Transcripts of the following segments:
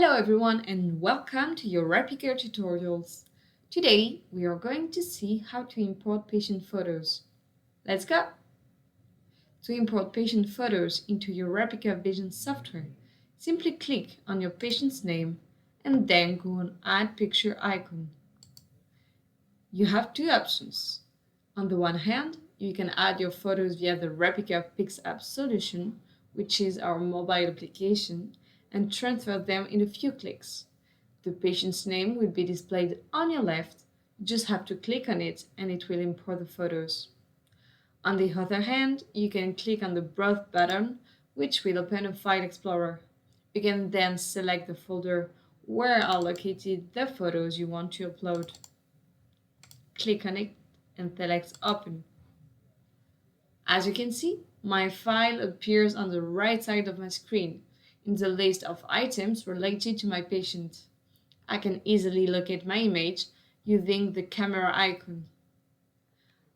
Hello everyone and welcome to your Rayplicker tutorials. Today we are going to see how to import patient photos. Let's go! To import patient photos into your Rayplicker Vision software, simply click on your patient's name and then go on Add Picture icon. You have two options. On the one hand, you can add your photos via the Rayplicker Pics App Solution, which is our mobile application, and transfer them in a few clicks. The patient's name will be displayed on your left. You just have to click on it and it will import the photos. On the other hand, you can click on the Browse button, which will open a file explorer. You can then select the folder where are located the photos you want to upload. Click on it and select Open. As you can see, my file appears on the right side of my screen in the list of items related to my patient. I can easily locate my image using the camera icon.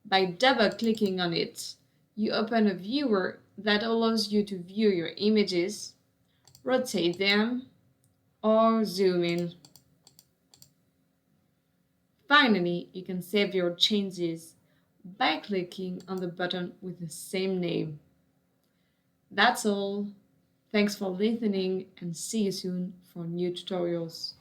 By double-clicking on it, you open a viewer that allows you to view your images, rotate them, or zoom in. Finally, you can save your changes by clicking on the button with the same name. That's all. Thanks for listening and see you soon for new tutorials.